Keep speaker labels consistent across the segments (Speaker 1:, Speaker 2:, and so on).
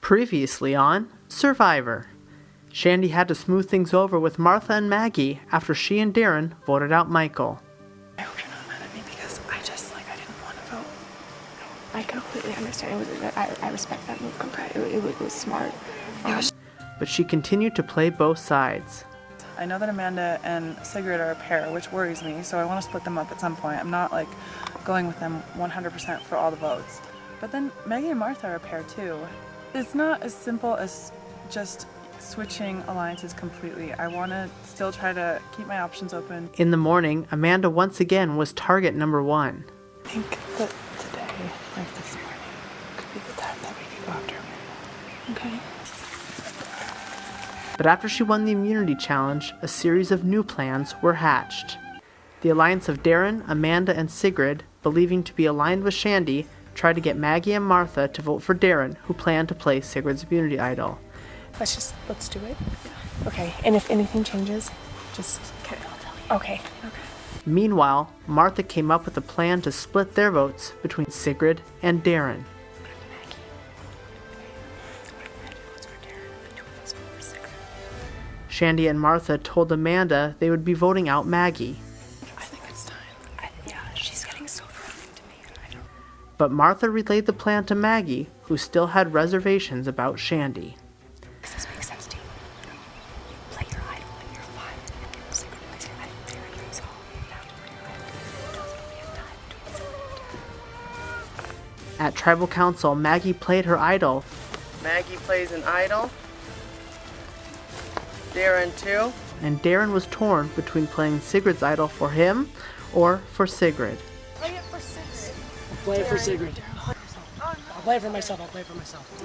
Speaker 1: Previously on Survivor. Shandy had to smooth things over with Martha and Maggie after she and Darren voted out Michael.
Speaker 2: I hope you're not mad at me because I didn't want to vote. I completely understand. I respect that move completely. It was smart.
Speaker 1: But she continued to play both sides.
Speaker 3: I know that Amanda and Sigrid are a pair, which worries me, so I want to split them up at some point. I'm not like going with them 100% for all the votes. But then Maggie and Martha are a pair too. It's not as simple as just switching alliances completely. I want to still try to keep my options open.
Speaker 1: In the morning, Amanda once again was target number one.
Speaker 2: I think that today, like this morning, could be the time that we could go after Amanda. Okay?
Speaker 1: But after she won the immunity challenge, a series of new plans were hatched. The alliance of Darren, Amanda, and Sigrid, believing to be aligned with Shandy, tried to get Maggie and Martha to vote for Darren, who planned to play Sigrid's immunity idol.
Speaker 2: Let's do it. Yeah. Okay, and if anything changes, just... Okay, I'll tell you. Okay.
Speaker 1: Meanwhile, Martha came up with a plan to split their votes between Sigrid and Darren. Shandy and Martha told Amanda they would be voting out Maggie.
Speaker 2: I think it's time. Yeah, she's getting so threatening to me.
Speaker 1: But Martha relayed the plan to Maggie, who still had reservations about Shandy.
Speaker 2: Does this make sense to you? You play your idol and you're fine. And then Sigrid plays your idol there and you all have to play your idol. Doesn't we have time to do it?
Speaker 1: At Tribal Council, Maggie played her idol. Maggie plays an idol. Darren too. And Darren was torn between playing Sigrid's idol for him or for Sigrid.
Speaker 2: Play it for Sigrid.
Speaker 4: I'll play it for Sigrid. I'll play it for myself.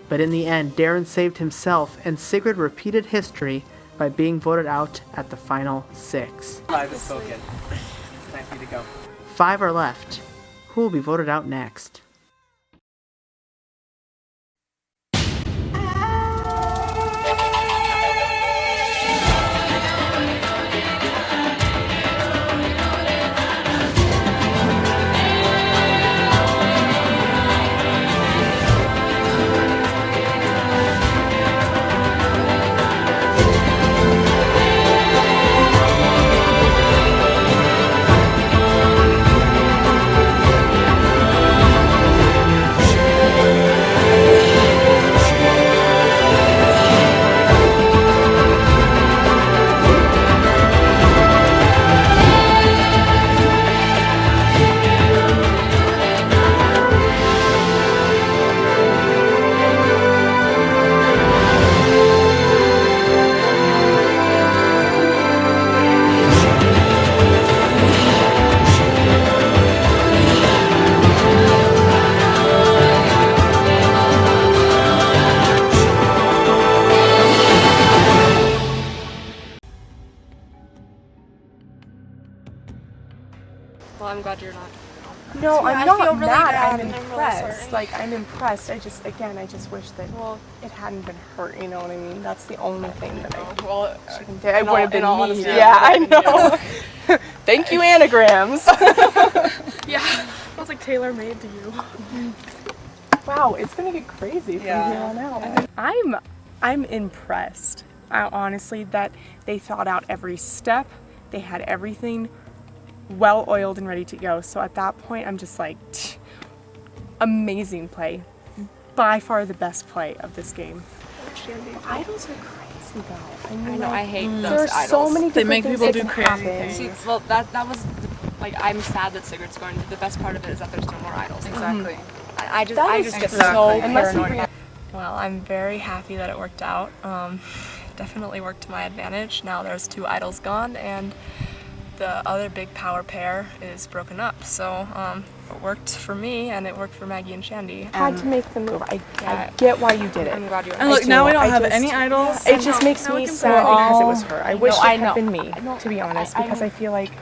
Speaker 1: But in the end, Darren saved himself and Sigrid repeated history by being voted out at the final 6.
Speaker 4: 5 is spoken. Time for you to go.
Speaker 1: 5 are left. Who will be voted out next?
Speaker 5: Well, I'm glad you're not.
Speaker 2: No,
Speaker 5: Yeah,
Speaker 2: I'm
Speaker 5: I
Speaker 2: not
Speaker 5: feel really
Speaker 2: mad.
Speaker 5: bad
Speaker 2: I'm
Speaker 5: and I'm really
Speaker 2: impressed.
Speaker 5: sorry.
Speaker 2: I'm impressed. I just wish that
Speaker 5: Well,
Speaker 2: it hadn't been hurt. You know what I mean? That's the only thing that I
Speaker 5: well,
Speaker 2: shouldn't do. It would have been
Speaker 5: in all
Speaker 2: me.
Speaker 5: honesty,
Speaker 2: Yeah, I know. Thank you, anagrams.
Speaker 5: yeah, it was like tailor-made to you.
Speaker 2: Wow, it's gonna get crazy from here on out. I'm impressed. Honestly, that they thought out every step. They had everything well oiled and ready to go. So at that point, I'm just like, amazing play. By far the best play of this game. Idols are crazy though.
Speaker 5: I know, I hate those
Speaker 2: There are
Speaker 5: idols.
Speaker 2: so many
Speaker 3: They
Speaker 2: different
Speaker 3: make
Speaker 2: things
Speaker 3: people
Speaker 2: that
Speaker 3: do
Speaker 2: can
Speaker 3: crazy
Speaker 2: happen.
Speaker 3: things.
Speaker 5: See, well, that was like, I'm sad that Sigrid's going. The best part of it is that there's no more idols.
Speaker 3: Exactly.
Speaker 5: I just get
Speaker 3: exactly.
Speaker 5: so
Speaker 2: Unless you
Speaker 5: paranoid.
Speaker 6: Well, I'm very happy that it worked out. Definitely worked to my advantage. Now there's 2 idols gone and the other big power pair is broken up. So it worked for me and it worked for Maggie and Shandy.
Speaker 2: Had to make the move. I get why you did it.
Speaker 5: I'm glad you.
Speaker 3: And look,
Speaker 2: do.
Speaker 3: now we don't
Speaker 2: I
Speaker 3: have
Speaker 2: just-
Speaker 3: any idols.
Speaker 2: It just makes me sad because it was her. I wish it
Speaker 5: I
Speaker 2: had
Speaker 5: know.
Speaker 2: been me, to be honest, because I feel like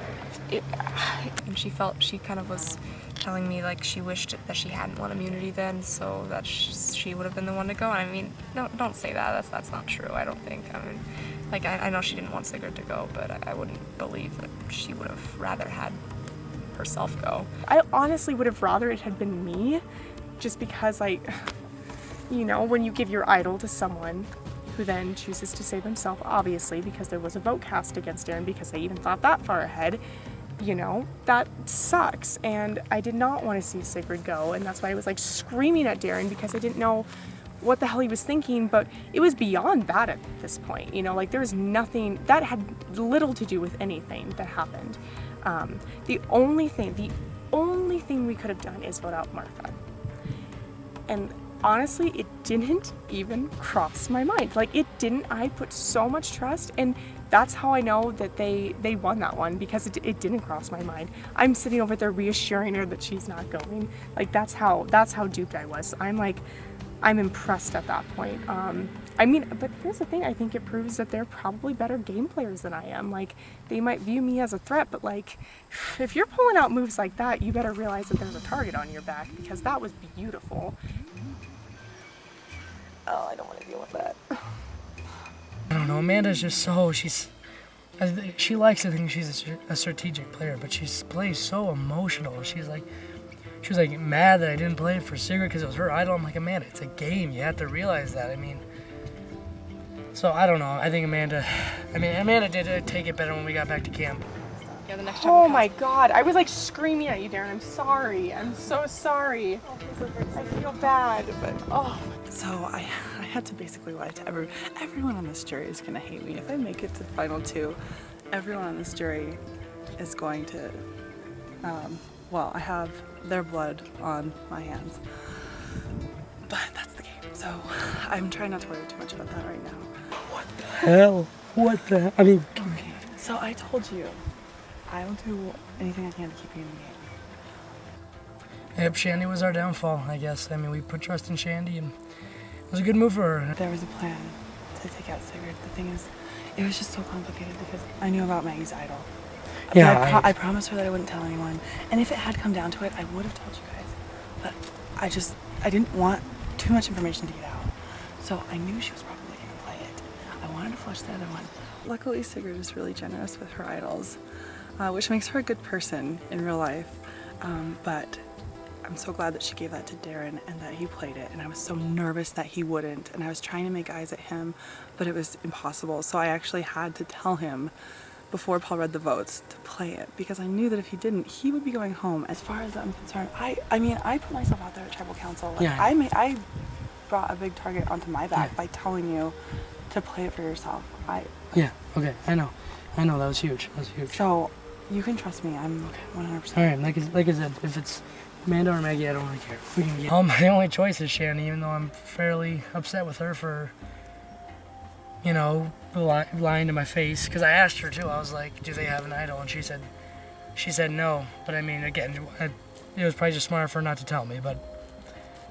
Speaker 6: And she kind of was telling me like she wished that she hadn't won immunity then, so that she would have been the one to go. I mean, no, don't say that. That's not true. I don't think. I mean, like I know she didn't want Sigrid to go, but I wouldn't believe that she would have rather had herself go.
Speaker 2: I honestly would have rather it had been me, just because like You know, when you give your idol to someone who then chooses to save himself, obviously, because there was a vote cast against Darren because they even thought that far ahead, you know, that sucks. And I did not want to see Sigrid go, and that's why I was like screaming at Darren because I didn't know what the hell he was thinking, but it was beyond that at this point. You know, like there was nothing, that had little to do with anything that happened. The only thing we could have done is vote out Martha. And honestly, it didn't even cross my mind. Like it didn't. I put so much trust, and that's how I know that they won that one, because it didn't cross my mind. I'm sitting over there reassuring her that she's not going. Like that's how duped I was. I'm impressed at that point. I mean, but here's the thing, I think it proves that they're probably better game players than I am. Like, they might view me as a threat, but like, if you're pulling out moves like that, you better realize that there's a target on your back, because that was beautiful. Oh, I don't want to deal with that.
Speaker 4: I don't know, Amanda's just so, she likes to think she's a strategic player, but she plays so emotional. She was like mad that I didn't play it for Sigrid because it was her idol. I'm like, Amanda, it's a game. You have to realize that. I mean, so I don't know. I think Amanda did take it better when we got back to camp.
Speaker 5: Yeah, the next time.
Speaker 2: Oh my God, I was like screaming at you, Darren. I'm sorry. I'm so sorry. I feel bad, but oh.
Speaker 3: So I had to basically lie to everyone on this jury is gonna hate me. If I make it to the final two, everyone on this jury is going to, well, I have their blood on my hands. But that's the game. So I'm trying not to worry too much about that right now.
Speaker 4: What the hell? What the hell? I mean,
Speaker 3: okay. So I told you, I will do anything I can to keep you in the game.
Speaker 4: Yep, Shandy was our downfall, I guess. I mean, we put trust in Shandy, and it was a good move for her.
Speaker 3: There was a plan to take out Sigrid. The thing is, it was just so complicated because I knew about Maggie's idol.
Speaker 4: Yeah,
Speaker 3: I promised her that I wouldn't tell anyone. And if it had come down to it, I would have told you guys. But I didn't want too much information to get out. So I knew she was probably going to play it. I wanted to flush the other one. Luckily, Sigrid is really generous with her idols, which makes her a good person in real life. But I'm so glad that she gave that to Darren and that he played it. And I was so nervous that he wouldn't. And I was trying to make eyes at him, but it was impossible. So I actually had to tell him before Paul read the votes to play it, because I knew that if he didn't, he would be going home. As far as I'm concerned, I mean, I put myself out there at tribal council. Like,
Speaker 4: yeah.
Speaker 3: I brought a big target onto my back by telling you to play it for yourself.
Speaker 4: Yeah, okay, I know, that was huge,
Speaker 3: So, you can trust me, I'm 100%.
Speaker 4: Alright, like I said, if it's Amanda or Maggie, I don't really care. We can get my only choice is Shandy, even though I'm fairly upset with her for, you know, lying to my face. Because I asked her too, I was like, do they have an idol? And she said no. But I mean, again, it was probably just smart for her not to tell me, but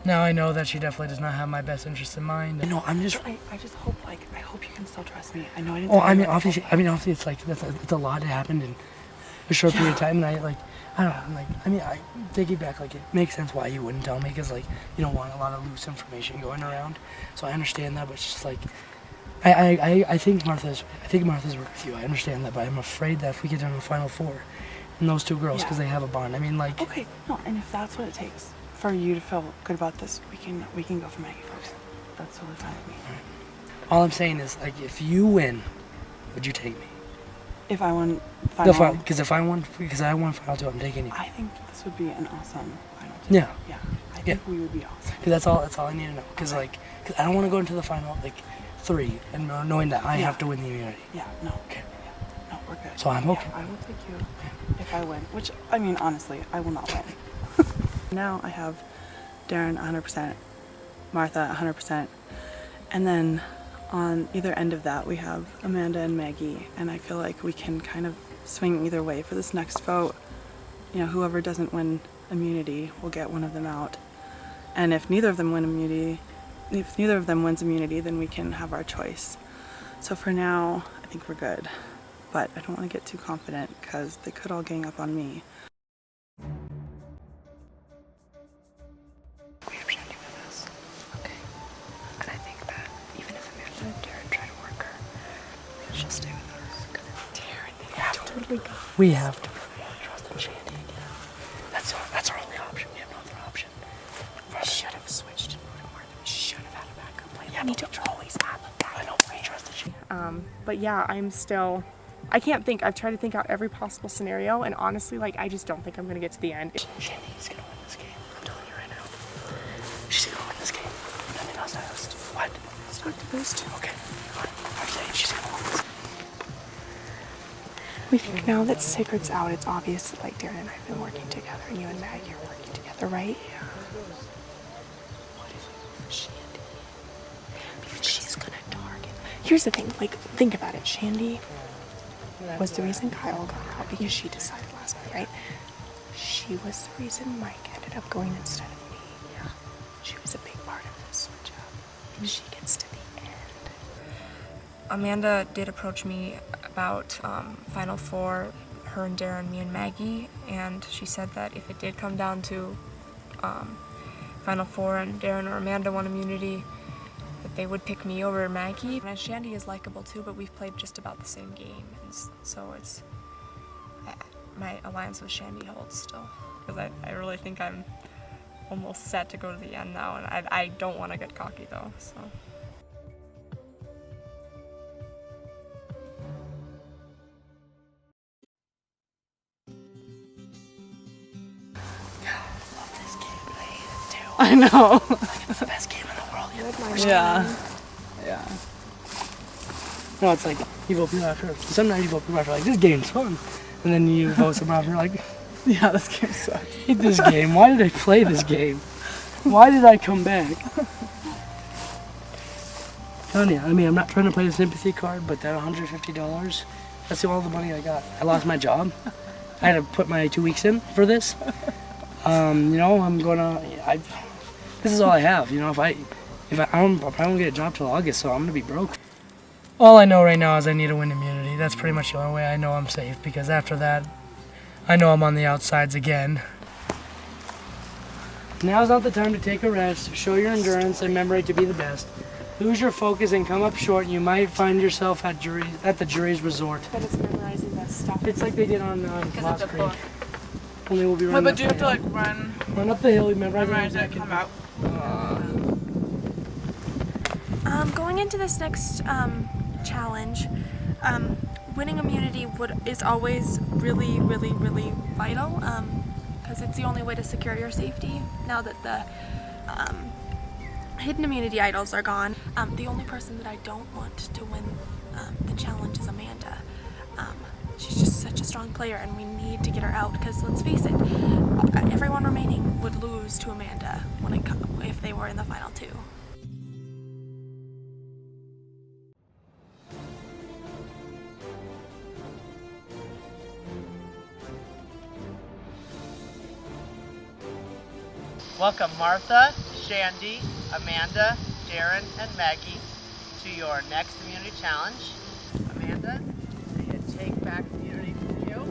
Speaker 4: now I know that she definitely does not have my best interest in mind.
Speaker 3: No, I just hope, I hope you can still trust me. I know I didn't.
Speaker 4: Oh, I mean, obviously, it's like, it's a lot that happened in a short period of time, and I take it back, like, it makes sense why you wouldn't tell me, because, like, you don't want a lot of loose information going around, so I understand that, but it's just, like, I think Martha's with you, I understand that, but I'm afraid that if we get down to the final four, and those two girls, because they have a bond, I mean, like...
Speaker 3: Okay, no, and if that's what it takes for you to feel good about this, we can go for Maggie first. That's totally fine with me.
Speaker 4: Right. All I'm saying is, like, if you win, would you take me?
Speaker 3: If I won final...
Speaker 4: Because I won final two, I'm taking you.
Speaker 3: I think this would be an awesome final two.
Speaker 4: Yeah.
Speaker 3: Yeah. I think we would be awesome.
Speaker 4: Because that's all I need to know. Because I don't want to go into the final, like, three, and knowing that I have to win the immunity.
Speaker 3: Yeah, no.
Speaker 4: Okay.
Speaker 3: Yeah, no, we're good.
Speaker 4: So I'm okay.
Speaker 3: Yeah, I will take you if I win. Which, I mean, honestly, I will not win. Now I have Darren 100%, Martha 100%, and then on either end of that we have Amanda and Maggie, and I feel like we can kind of swing either way for this next vote. You know, whoever doesn't win immunity will get one of them out, and if neither of them wins immunity, then we can have our choice. So for now, I think we're good, but I don't want to get too confident because they could all gang up on me.
Speaker 6: We have Shandy with us. Okay. And I think that even if Amanda and Darren try to work her, she'll stay with us. Darren, they have totally got us.
Speaker 4: We have to trust in Shandy again. That's our only option. We have no other option.
Speaker 6: We should have switched and voted Martha. We should have.
Speaker 2: You need to always act like that. I know, I trusted you. But yeah, I can't think. I've tried to think out every possible scenario, and honestly, like, I just don't think I'm gonna get to the end.
Speaker 4: Shandy's gonna win this game. I'm telling you right now. She's gonna win this game. Nothing else asked. What?
Speaker 2: Let's talk to those two.
Speaker 4: Okay. I'm saying she's gonna win this game.
Speaker 2: We think now that Sigrid's out, it's obvious that, like, Darren and I have been working together, and you and Maggie are working together, right? Yeah. What if Shandy? Because she's gonna target. Here's the thing, like, think about it. Shandy was the reason Kyle got out because she decided last night, right? She was the reason Mike ended up going instead of me. Yeah. She was a big part of this switch up. And she gets to the end.
Speaker 6: Amanda did approach me about Final Four, her and Darren, me and Maggie, and she said that if it did come down to Final Four and Darren or Amanda won immunity, that they would pick me over Maggie. And Shandy is likable too, but we've played just about the same game, and so it's my alliance with Shandy holds still. Because I really think I'm almost set to go to the end now, and I don't want to get cocky though, so.
Speaker 3: I know.
Speaker 4: It's the best game in the world.
Speaker 3: Yeah. Yeah.
Speaker 4: No, it's like you vote people after. Sometimes you vote people after like this game's fun, and then you vote someone after like,
Speaker 3: Yeah, this game sucks.
Speaker 4: I hate this game. Why did I play this game? Why did I come back? Telling you, I mean, I'm not trying to play the sympathy card, but that $150, that's all the money I got. I lost my job. I had to put my 2 weeks in for this. You know, this is all I have. You know, if I probably won't get a job till August, so I'm gonna be broke. All I know right now is I need to win immunity. That's pretty much the only way I know I'm safe, because after that, I know I'm on the outsides again. Now's not the time to take a rest, show your endurance, and remember to be the best. Lose your focus and come up short, and you might find yourself at the jury's resort.
Speaker 2: But it's memorizing that stuff.
Speaker 4: It's like they did on Lost Creek. Only we'll be running.
Speaker 3: But do you have to like run
Speaker 4: up the hill, memorize
Speaker 3: it, come out?
Speaker 6: Going into this next challenge, winning immunity is always really, really, really vital, because it's the only way to secure your safety now that the hidden immunity idols are gone. The only person that I don't want to win the challenge is Amanda. She's just such a strong player, and we need to get her out, because let's face it, everyone remaining would lose to Amanda if they were in the final two.
Speaker 1: Welcome Martha, Shandy, Amanda, Darren, and Maggie to your next immunity challenge. Amanda, I'm going to take back immunity from you.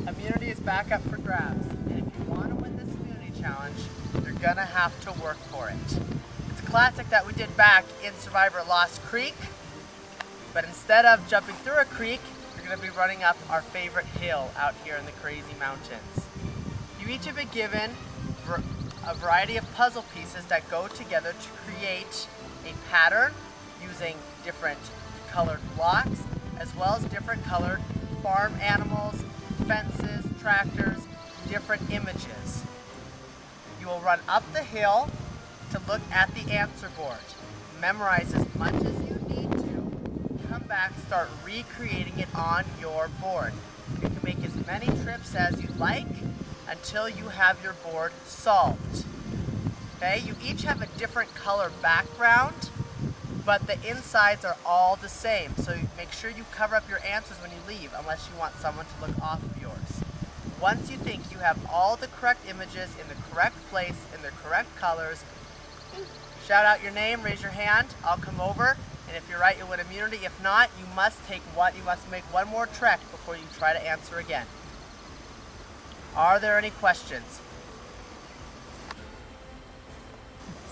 Speaker 1: Immunity is back up for grabs, and if you want to win this immunity challenge, you're going to have to work for it. It's a classic that we did back in Survivor Lost Creek, but instead of jumping through a creek, you're going to be running up our favorite hill out here in the crazy mountains. You each have been given a variety of puzzle pieces that go together to create a pattern using different colored blocks, as well as different colored farm animals, fences, tractors, different images. You will run up the hill to look at the answer board. Memorize as much as you need to. Come back, start recreating it on your board. You can make as many trips as you like until you have your board solved. Okay, you each have a different color background, but the insides are all the same. So make sure you cover up your answers when you leave, unless you want someone to look off of yours. Once you think you have all the correct images in the correct place, in the correct colors, shout out your name, raise your hand, I'll come over, and if you're right, you'll win immunity. If not, you must make one more trek before you try to answer again. Are there any questions?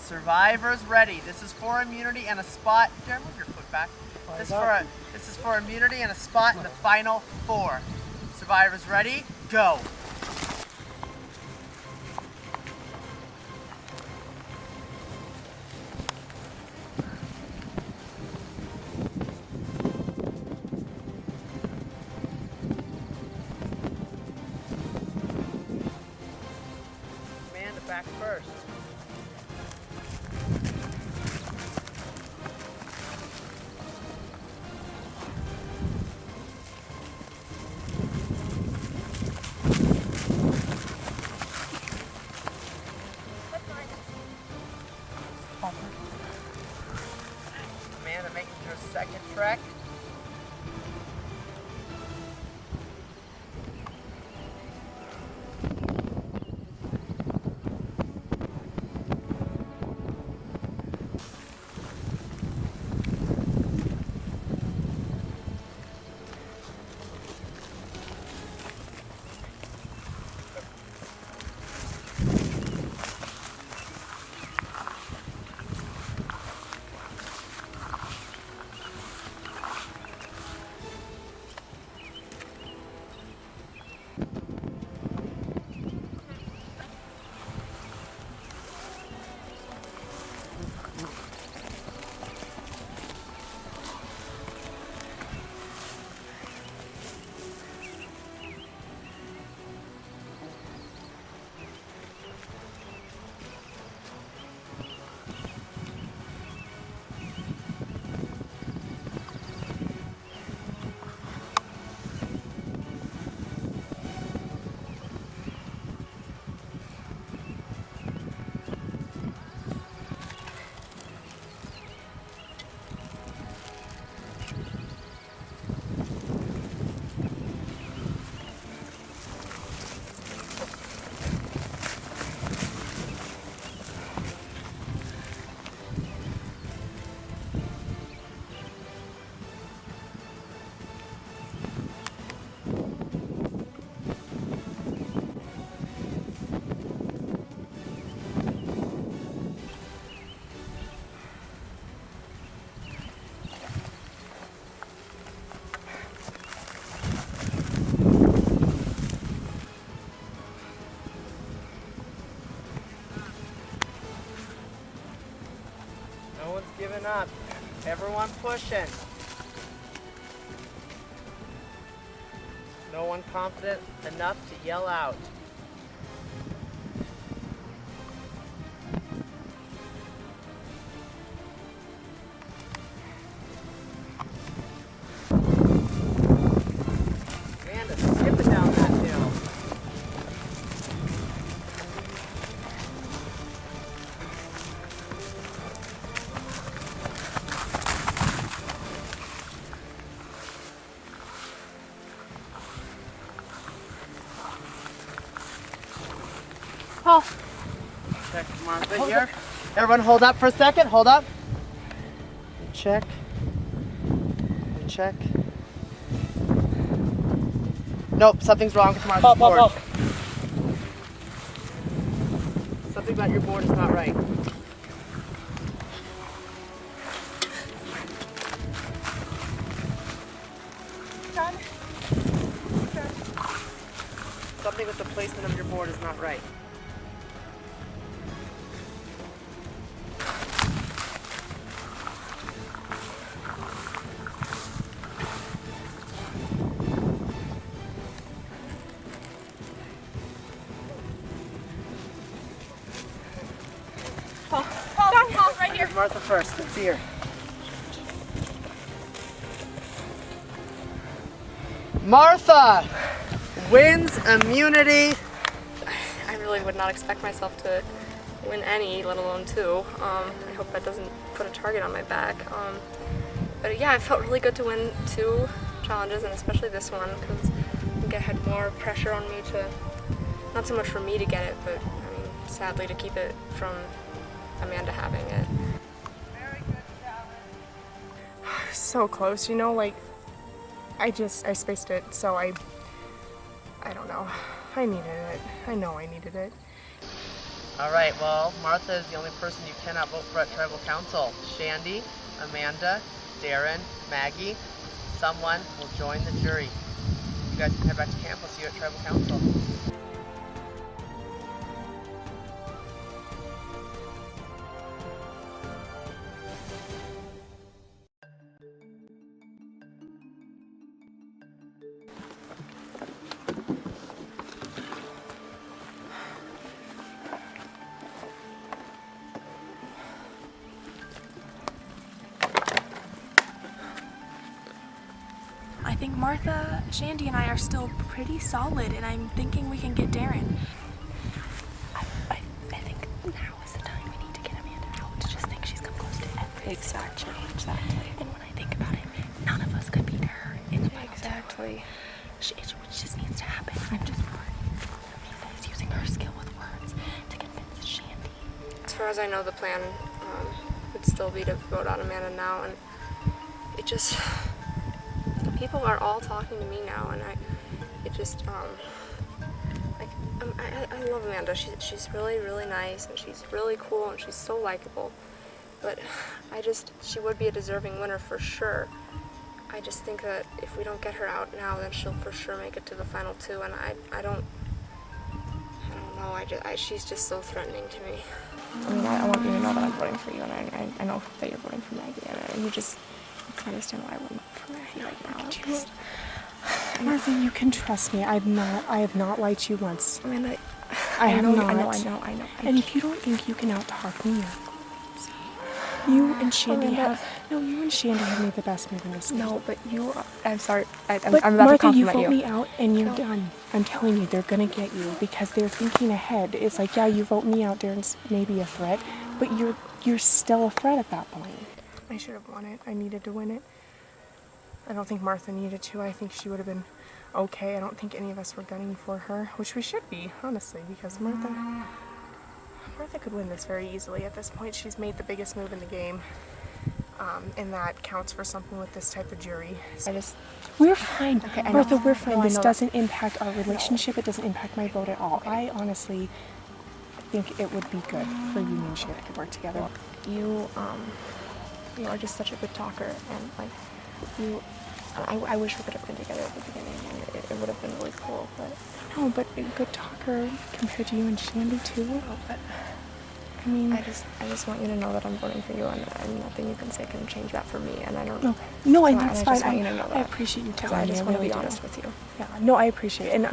Speaker 1: Survivors ready. This is for immunity and a spot. Darren, move your foot back. This is for immunity and a spot in the final four. Survivors ready? Go. back first. Amanda making her second trek. No one's giving up. Everyone pushing. No one confident enough to yell out. Amanda, skipping down that hill.
Speaker 5: Paul.
Speaker 1: Check Martha here. Everyone hold up for a second. Hold up. Check. Check. Nope, something's wrong with Martha's board. Something about your board is not right.
Speaker 2: Done.
Speaker 1: Something with the placement of your board is not right.
Speaker 5: Paul, right here.
Speaker 1: Here's Martha first. Let's see her. Martha wins immunity.
Speaker 6: I really would not expect myself to win any, let alone two. I hope that doesn't put a target on my back. But yeah, it felt really good to win two challenges, and especially this one, because I think I had more pressure on me to, not so much for me to get it, but I mean, sadly to keep it from Amanda having it.
Speaker 2: Very good challenge. So close, you know, like, I spaced it, so I don't know. I needed it. I know I needed it.
Speaker 1: All right, well, Martha is the only person you cannot vote for at Tribal Council. Shandy, Amanda, Darren, Maggie, someone will join the jury. You guys can head back to camp. We'll see you at Tribal Council.
Speaker 6: think Martha, Shandy, and I are still pretty solid, and I'm thinking we can get Darren. I think now is the time we need to get Amanda out. To just think she's come close to everything.
Speaker 5: Exactly.
Speaker 6: And when I think about it, none of us could beat her in the final
Speaker 5: Exactly.
Speaker 6: two. It just needs to happen. I'm just worried. Amanda is using her skill with words to convince Shandy.
Speaker 5: As far as I know, the plan would still be to vote out Amanda now, and it just, people are all talking to me now, and I love Amanda. She's really, really nice, and she's really cool, and she's so likable. But she would be a deserving winner for sure. I just think that if we don't get her out now, then she'll for sure make it to the final two, and I don't know, she's just so threatening to me.
Speaker 6: I mean, I want you to know that I'm voting for you, and I know that you're voting for Maggie, and you just can understand why I wouldn't vote for Maggie right now.
Speaker 2: Martha, you can trust me. I have not lied to you once.
Speaker 6: I mean,
Speaker 2: I have not.
Speaker 6: I know.
Speaker 2: And if you don't think you can out-talk me, you and Shandy have made the best move in this season.
Speaker 6: No, but you, I'm sorry, I'm
Speaker 2: But
Speaker 6: about
Speaker 2: Martha,
Speaker 6: to compliment
Speaker 2: you
Speaker 6: you.
Speaker 2: vote me out and you're done. I'm telling you, they're gonna get you because they're thinking ahead. It's like, yeah, you vote me out, Darren's maybe a threat, but you're still a threat at that point. I should have won it. I needed to win it. I don't think Martha needed to. I think she would have been okay. I don't think any of us were gunning for her, which we should be, honestly, because Martha could win this very easily. At this point, she's made the biggest move in the game, and that counts for something with this type of jury. We're fine.
Speaker 6: Okay, I
Speaker 2: Martha,
Speaker 6: know.
Speaker 2: we're fine.
Speaker 6: No, I
Speaker 2: This
Speaker 6: know
Speaker 2: doesn't impact our relationship. It doesn't impact my vote at all. I honestly think it would be good for you and Shandy to work together.
Speaker 6: You are just such a good talker, and like, I wish we could have been together at the beginning, and it would have been really cool, but.
Speaker 2: No, but a good talker compared to you and Shandy too.
Speaker 6: Oh, but
Speaker 2: I mean,
Speaker 6: I just want you to know that I'm voting for you, and nothing you can say can change that for me, and I don't.
Speaker 2: okay. No, and
Speaker 6: So
Speaker 2: that's
Speaker 6: I
Speaker 2: fine.
Speaker 6: just want you to know
Speaker 2: I
Speaker 6: that.
Speaker 2: appreciate you
Speaker 6: Because
Speaker 2: telling
Speaker 6: I
Speaker 2: me.
Speaker 6: just want to
Speaker 2: really
Speaker 6: be
Speaker 2: do.
Speaker 6: honest with you.
Speaker 2: Yeah, no, I appreciate it. And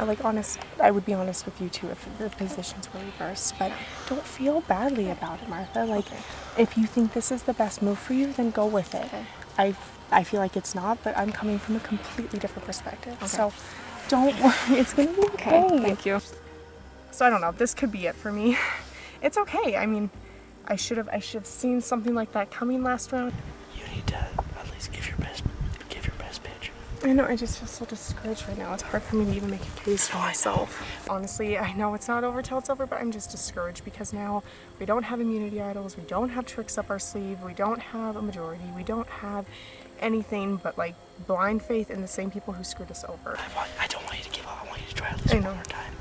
Speaker 2: I would be honest with you too if the positions were reversed. But don't feel badly about it, Martha. Like, if you think this is the best move for you, then go with it.
Speaker 6: Okay.
Speaker 2: I feel like it's not, but I'm coming from a completely different perspective. Okay. So don't worry, it's gonna be okay.
Speaker 6: Thank you.
Speaker 2: So I don't know, this could be it for me. It's okay. I mean, I should have seen something like that coming last round.
Speaker 4: You need to at least give your best pitch.
Speaker 2: I know, I just feel so discouraged right now. It's hard for me to even make a case for myself. Honestly, I know it's not over till it's over, but I'm just discouraged because now we don't have immunity idols, we don't have tricks up our sleeve, we don't have a majority, we don't have anything but like blind faith in the same people who screwed us over.
Speaker 4: I don't want you to give up. I want you to try at least one more time.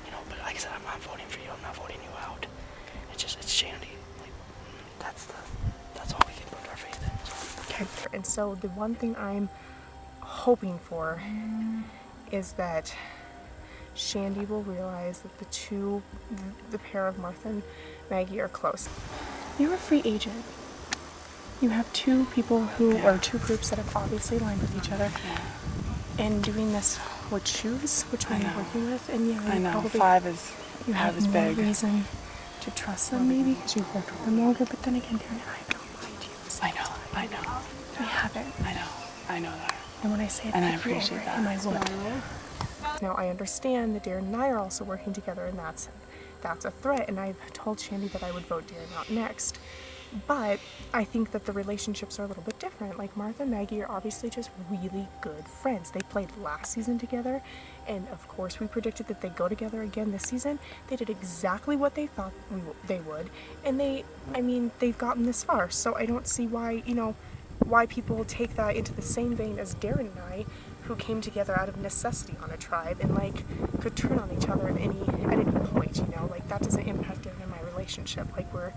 Speaker 4: You know, but like I said, I'm not voting for you. I'm not voting you out. It's Shandy. Like, that's all we can put our faith in.
Speaker 2: Okay. And so the one thing I'm hoping for is that Shandy will realize that the pair of Martha and Maggie are close. You're a free agent. You have two people or two groups that have obviously aligned with each other. And doing this would choose which one you're working with. And yeah,
Speaker 3: I know.
Speaker 2: probably
Speaker 3: Five is
Speaker 2: more
Speaker 3: big.
Speaker 2: reason to trust them maybe because you've worked with them longer. But then again, Darren, I have not lied to you.
Speaker 3: I know.
Speaker 2: I haven't.
Speaker 3: I know that.
Speaker 2: And when I say it,
Speaker 3: And I appreciate that.
Speaker 2: I would. Now I understand that Darren and I are also working together, and that's a threat. And I've told Shandy that I would vote Darren out next. But I think that the relationships are a little bit different. Like Martha and Maggie are obviously just really good friends. They played last season together, and of course we predicted that they'd go together again this season. They did exactly what they thought they would, and they've gotten this far. So I don't see why people take that into the same vein as Darren and I, who came together out of necessity on a tribe and like could turn on each other at any point. Like that doesn't impact Darren and my relationship. Like we're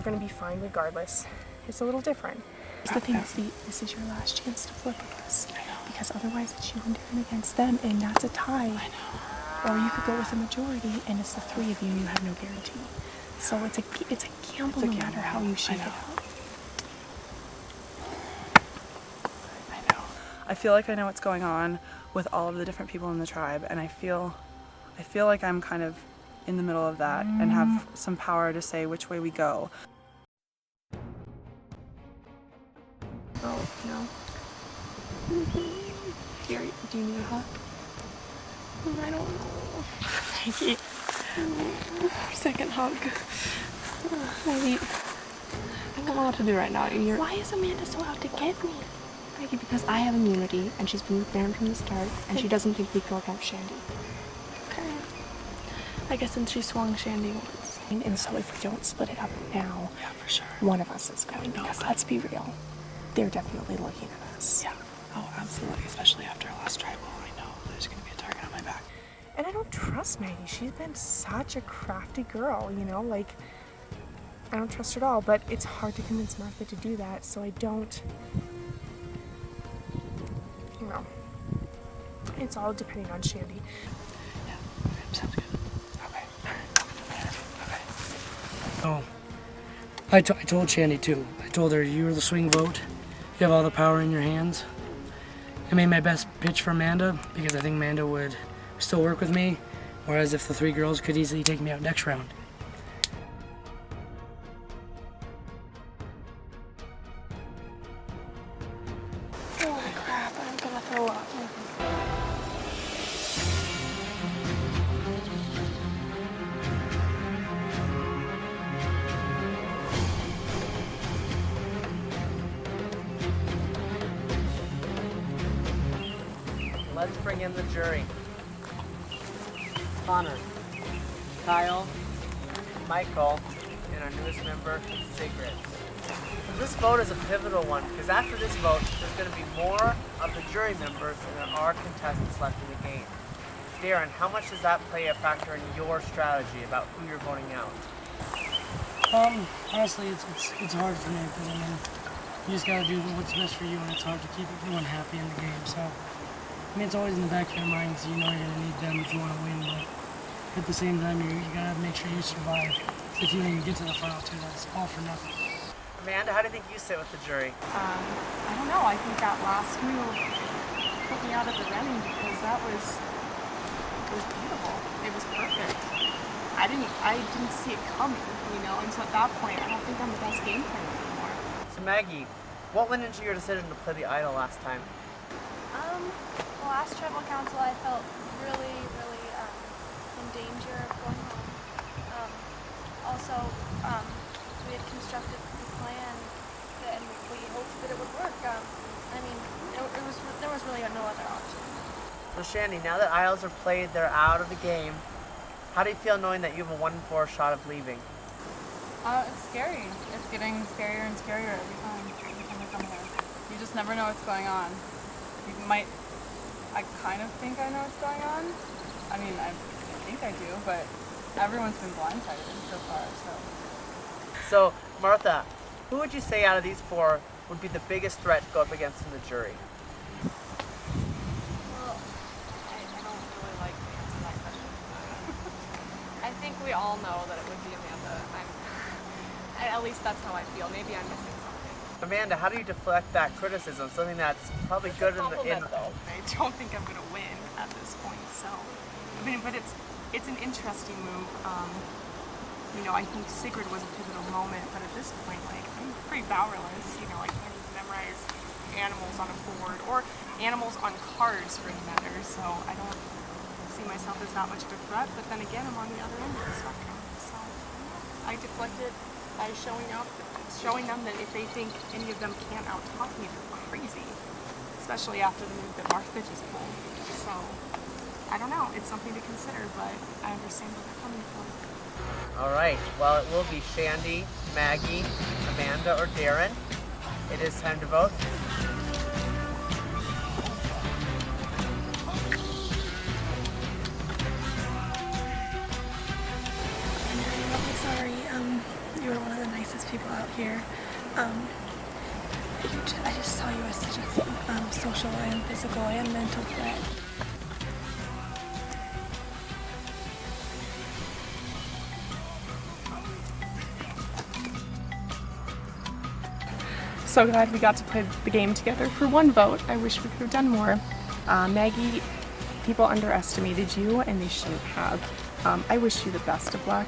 Speaker 2: going to be fine regardless. It's a little different. The thing is, this is your last chance to flip with us. I know. Because otherwise it's you and Darren against them, and that's a tie. I know. Or you could go with a majority, and it's the three of you, and you have no guarantee. So it's a gamble no matter how you shake it out.
Speaker 3: I know. I feel like I know what's going on with all of the different people in the tribe, and I feel like I'm kind of in the middle of that and have some power to say which way we go.
Speaker 6: Oh, no.
Speaker 2: Here, do you need a hug? I don't know. Maggie. Second hug. Maggie. I don't know what to do right now. Why is Amanda so out to get me? Maggie, because I have immunity, and she's been banned from the start, and she doesn't think we can work out Shandy. Okay. I guess since she swung Shandy once. And so if we don't split it up now,
Speaker 4: Yeah, for sure.
Speaker 2: one of us is going. Because let's be real, they're definitely looking at us.
Speaker 4: Yeah. Oh, absolutely. Especially after our last tribal, I know there's going to be a target on my back.
Speaker 2: And I don't trust Maggie. She's been such a crafty girl, you know, like, I don't trust her at all, but it's hard to convince Martha to do that, so I don't, you know, it's all depending on Shandy.
Speaker 4: Yeah, okay, sounds good. Okay. Okay. Oh, I told Shandy too. I told her you were the swing vote. You have all the power in your hands. I made my best pitch for Amanda because I think Amanda would still work with me, whereas if the 3 girls could easily take me out next round.
Speaker 2: Holy crap, I'm gonna throw up.
Speaker 1: Let's bring in the jury. Connor, Kyle, Michael, and our newest member, Sigrid. This vote is a pivotal one because after this vote, there's going to be more of the jury members than there are contestants left in the game. Darren, how much does that play a factor in your strategy about who you're voting out?
Speaker 4: Honestly, it's hard for me because I mean, you just gotta do what's best for you, and it's hard to keep everyone happy in the game. So, I mean, it's always in the back of your minds. You know you're gonna need them if you want to win, but at the same time, you gotta make sure you survive. If you don't even get to the final 2, that's all for nothing.
Speaker 1: Amanda, how do you think you sit with the jury?
Speaker 2: I don't know, I think that last move put me out of the running because it was beautiful. It was perfect. I didn't see it coming, you know, and so at that point, I don't think I'm the best game player anymore.
Speaker 1: So Maggie, what went into your decision to play the idol last time?
Speaker 5: The last tribal council I felt really in danger of going home. Also, we had constructed the plan and we hoped that it would work. I mean, there was really no other option.
Speaker 1: So Shandy, now that Isles are played, they're out of the game. How do you feel knowing that you have a 1 in 4 shot of leaving?
Speaker 3: It's scary. It's getting scarier and scarier every time I come here. You just never know what's going on. I kind of think I know what's going on. I mean, I think I do, but everyone's been blindsided so far,
Speaker 1: So, Martha, who would you say out of these 4 would be the biggest threat to go up against in the jury?
Speaker 6: Well, I don't really like to answer that question. I think we all know that it would be Amanda. At least that's how I feel. Maybe I'm missing something.
Speaker 1: Amanda, how do you deflect that criticism? Something that's probably good in the
Speaker 2: though. I don't think I'm gonna win at this point, so I mean, but it's an interesting move. You know, I think Sigrid was a pivotal moment, but at this point, like, I'm pretty powerless. You know, like, I need to memorize animals on a board or animals on cards for the matter. So I don't see myself as that much of a threat. But then again, I'm on the other end of the spectrum. So I deflected by showing them that if they think any of them can't out-talk me, they're crazy. Especially after the move that Martha just pulled. So I don't know. It's something to consider, but I understand where they're coming from.
Speaker 1: All right. Well, it will be Shandy, Maggie, Amanda, or Darren. It is time to vote.
Speaker 2: Sorry, you were one of the nicest people out here. I just saw you as such a social and physical and mental threat. So glad we got to play the game together for 1 vote. I wish we could have done more. Maggie, people underestimated you and they shouldn't have. I wish you the best of luck.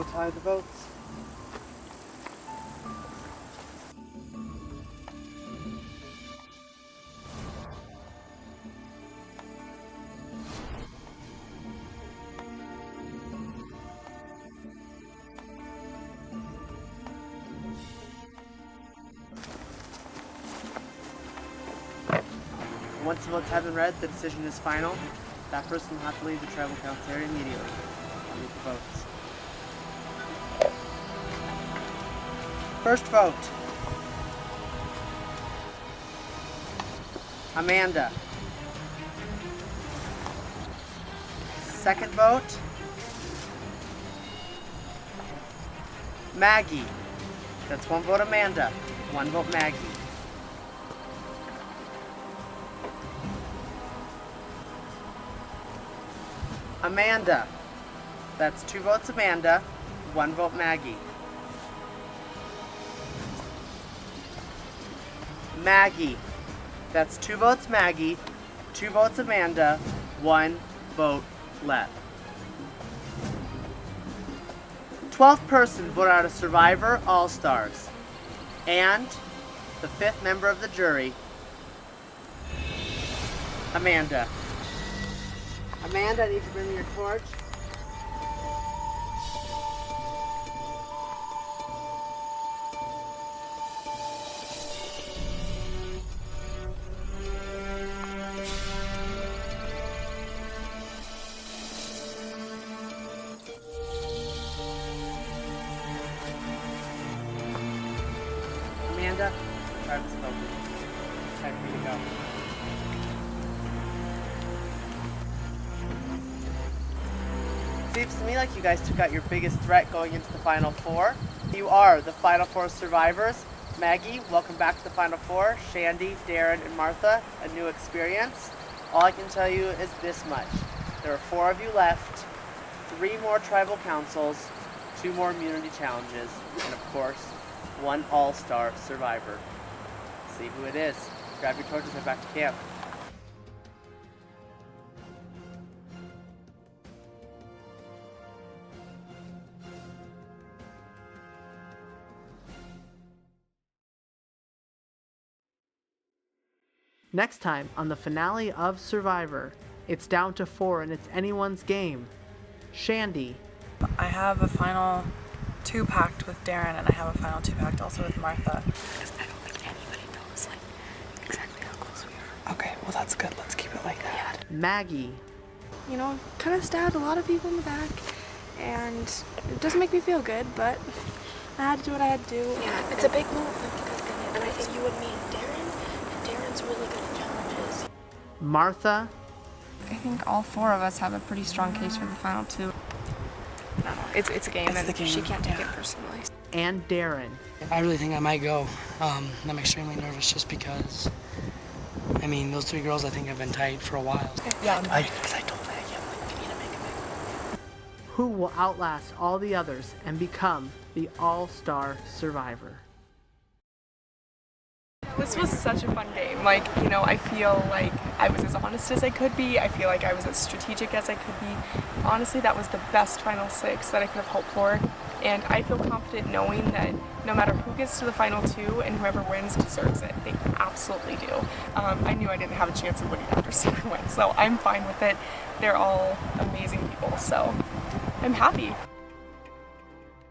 Speaker 1: will tally the votes. Once the votes have been read, the decision is final. That person will have to leave the tribal council area immediately. I'll read the votes. First vote. Amanda. Second vote. Maggie. That's one vote Amanda, one vote Maggie. Amanda. That's 2 votes Amanda, 1 vote Maggie. Maggie. That's 2 votes Maggie, 2 votes Amanda, 1 vote left. 12th person voted out of Survivor All-Stars. And the 5th member of the jury, Amanda. Amanda, I need you to bring me your torch. Amanda, try this focus. Time for you to go. Seems to me like you guys took out your biggest threat going into the Final Four. You are the Final Four survivors. Maggie, welcome back to the Final Four. Shandy, Darren, and Martha, a new experience. All I can tell you is this much. There are 4 of you left, 3 more tribal councils, 2 more immunity challenges, and of course, 1 all-star survivor. See who it is. Grab your torches and head back to camp. Next time on the finale of Survivor, it's down to 4 and it's anyone's game. Shandy.
Speaker 3: I have a final 2-pact with Darren, and I have a final 2-pact also with Martha.
Speaker 6: Because I don't think anybody knows, like, exactly how close we are.
Speaker 3: Okay, well that's good. Let's keep it like that.
Speaker 1: Maggie.
Speaker 5: You know, kind of stabbed a lot of people in the back, and it doesn't make me feel good, but I had to do what I had to do.
Speaker 6: Yeah, it's a big move, and I think you would meet Darren, and Darren's really good at challenges.
Speaker 1: Martha.
Speaker 6: I think all 4 of us have a pretty strong case for the final 2. No, it's a game,
Speaker 3: It's
Speaker 6: and
Speaker 3: the game,
Speaker 6: she can't take
Speaker 3: yeah.
Speaker 6: it personally.
Speaker 1: And Darren.
Speaker 4: I really think I might go. I'm extremely nervous just because, I mean, those 3 girls I think have been tight for a while.
Speaker 3: Yeah,
Speaker 4: Because I told Maggie, I'm like, we need to make a big.
Speaker 1: Who will outlast all the others and become the all-star survivor?
Speaker 2: This was such a fun game. Like, you know, I feel like I was as honest as I could be. I feel like I was as strategic as I could be. Honestly, that was the best final 6 that I could have hoped for. And I feel confident knowing that no matter who gets to the final 2 and whoever wins deserves it. They absolutely do. I knew I didn't have a chance of winning after 7 wins, so I'm fine with it. They're all amazing people, so I'm happy.